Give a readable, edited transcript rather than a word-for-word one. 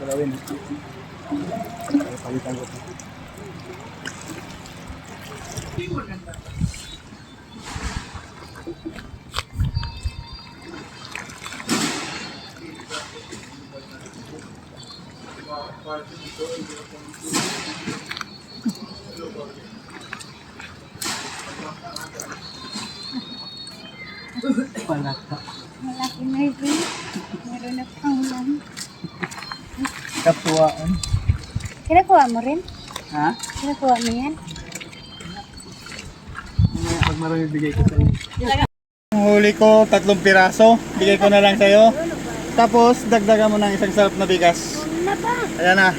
gawin. Palitan ko ito. Palaka. Malaki na ito. Meron na pang ulan. Kapuaan. Kinakuha mo rin? Ha? Kinakuha mo yan? Pag marami bigay ko sa'yo. Ang huli ko, 3 piraso. Bigay ko na lang sa'yo. Tapos, dagdagan mo ng isang sarap na bigas. Ano na ba? Ayan na.